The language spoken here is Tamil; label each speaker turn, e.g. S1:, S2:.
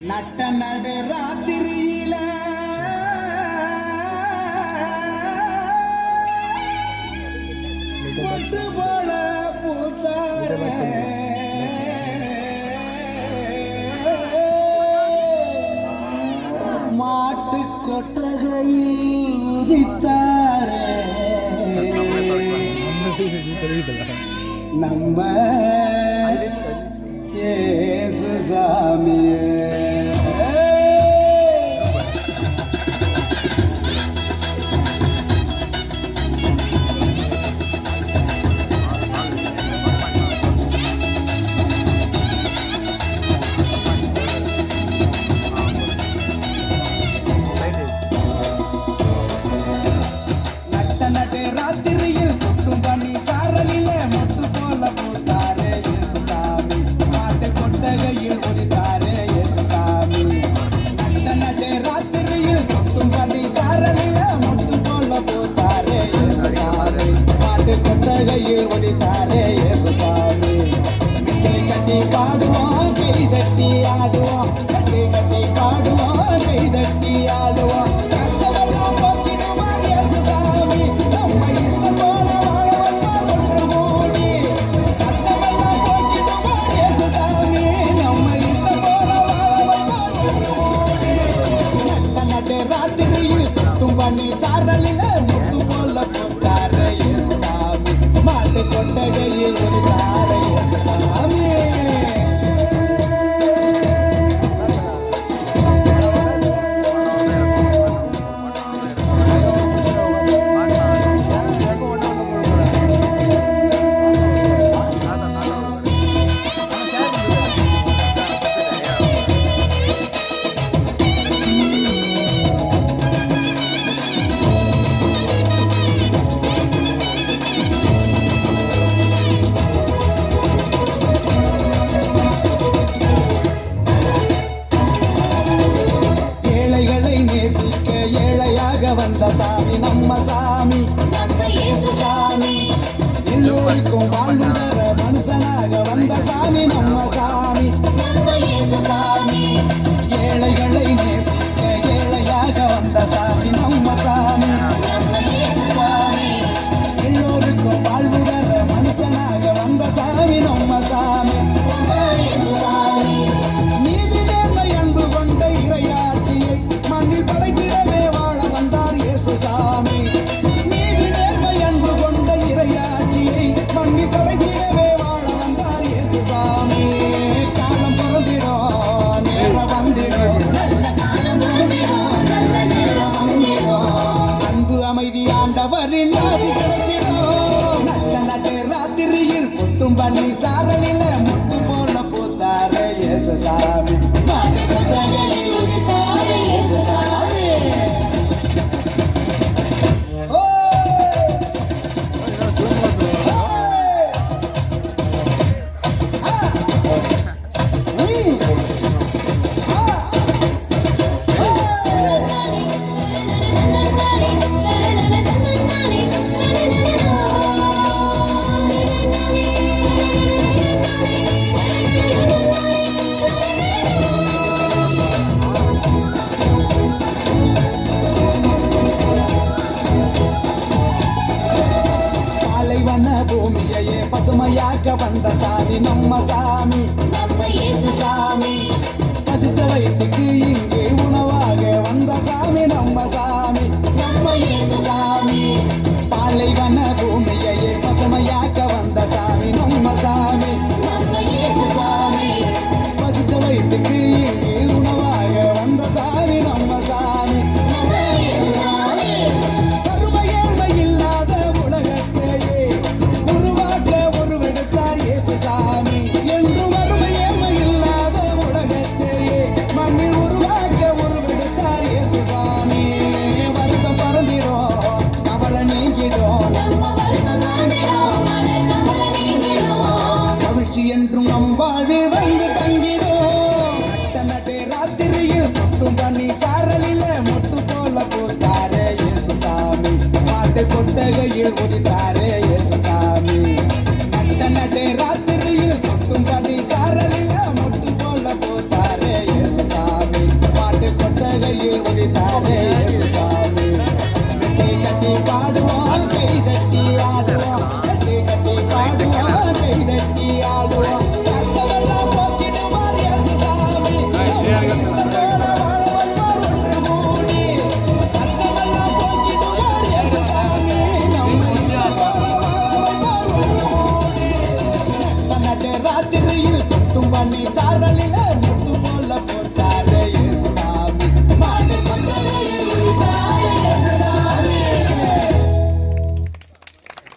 S1: நட்ட நடு ராத்திரியில பொட்டு போல பூத்தார மாட்டு கொட்டகையில் உதித்தார நம்ம இயேசு சாமியே. ராத்திரியில் கொட்டும் பனி சாரலில மொட்டு போல பூத்தாரே இயேசு சாமி. மாட்டு கொட்டகையில் உதித்தாரே இயேசு சாமி. நட்ட ராத்திரியில் கொட்டும் பனி சாரலில மொட்டு போல பூத்தாரே இயேசு சாமி. மாட்டு கொட்டகையில் உதித்தாரே இயேசு சாமி. கட்டி கட்டி பாடுவோம் கை தட்டி ஆடுவோம், கட்டி கட்டி பாடுவோம் கை தட்டி ஆடுவோம். கஷ்டமெல்லாம் போக்கிடுவார் இயேசு சாமி. நம்ம இஷ்டம் போல வாழ வந்தார் ஒன்று கூடி. கஷ்டமெல்லாம் போக்கிடுவார் இயேசு சாமி. நம்ம இஷ்டம் போல வாழ வந்தார் ஒன்று கூடி. நட்ட ராத்திரியில் கொட்டும் பனி சாரலில முட்டு போல போட்டார இயேசு சாமி. மாட்டு கொட்டகையில் உதித்தார இயேசு சாமி. வந்த சாமி நம்ம சாமி, நம்ம இயேசு சாமி. எல்லோருக்கும் வாழ்வு தர மனுஷனாக வந்த சாமி நம்ம சாமி, நம்ம இயேசு சாமி. ஏழைகளை நேசிக்க ஏழையாக வந்த சாமி நம்ம சாமி, நம்ம இயேசு சாமி. எல்லோருக்கும் வாழ்வு தர மனுஷனாக வந்த சாமி நம்ம சாமி, நம்ம இயேசு சாமி. நீதி நேர்மை அன்பு கொண்ட இறையாட்சியை மண்ணில் படைத்திடவே வாழ வந்தார் இயேசு சாமி. நீதி நேர்மை அன்பு கொண்ட இறையாட்சியை மண்ணில் படைத்திடவே வாழ வந்தார் இயேசு சாமி. காலம் பிறந்திடும் நேரம் வந்திடும், நல்ல காலம் பிறந்திடும் நல்ல நேரம் வந்திடும். அன்பு அமைதி ஆண்டவரின் ஆசி கிடைச்சிடும். நட்ட ராத்திரியில் கொட்டும் பனி சாரலில முட்டு போல பூத்தார இயேசு சாமி. மாட்டு கொட்டகையில் உதித்தார இயேசு சாமி. பூமியையே பசுமையாக்க வந்த சாமி நம்ம சாமி, நம்ம இயேசு சாமி. பசித்த வயிற்றுக்கு இங்கு உணவாக வந்த சாமி நம்ம சாமி, நம்ம இயேசு சாமி. பாலைவன பூமியையே பசுமையாக்க வந்த சாமி நம்ம சாமி, நம்ம இயேசு சாமி. பசித்த வயிற்றுக்கு இங்கு உணவாக வந்த சாமி நம்ம சாமி, நம்ம இயேசு சாமி. கருமையேழ்மை இல்லாத உலகத்தையே உருவாக்க உருவெடுத்தார் இயேசு சாமி. என்று வறுமை ஏழ்மை இல்லாத உலகத்தையே மண்ணில் உருவாக்க உருவெடுத்தார் இயேசு சாமி. வருத்தம் பறந்திடும் கவலை நீங்கிடும், மகிழ்ச்சி என்றும் நம் வாழ்வில் வந்து தங்கிடும். நட்ட ராத்திரியில் கொட்டும் பனி சாரலில முட்டு போல பூத்தாரே இயேசு சாமி. மாட்டு கொட்டகையில் உதித்தாரே இயேசு சாமி. நட்ட ராத்திரியில் கொட்டும் பனி சாரலில முட்டு போல பூத்தாரே இயேசு சாமி. உதித்தாரே இயேசு சாமி கட்டி கட்டி பாடுவோம் கை தட்டி ஆடுவோம் கட்டி கட்டி பாடுவோம் கை தட்டி ஆடுவோம் கஷ்டமெல்லாம் போக்கிடுவார் இயேசு சாமி நம்ம இஷ்டம் போல வாழ வைப்பார் ஒன்று கூடி கஷ்டமெல்லாம் போக்கிடுவார் இயேசு சாமி நம்ம இஷ்டம் போல வாழ வைப்பார் ஒன்று கூடி நட்ட ராத்திரியில் கொட்டும் பண்ணி சாரலில முட்டும்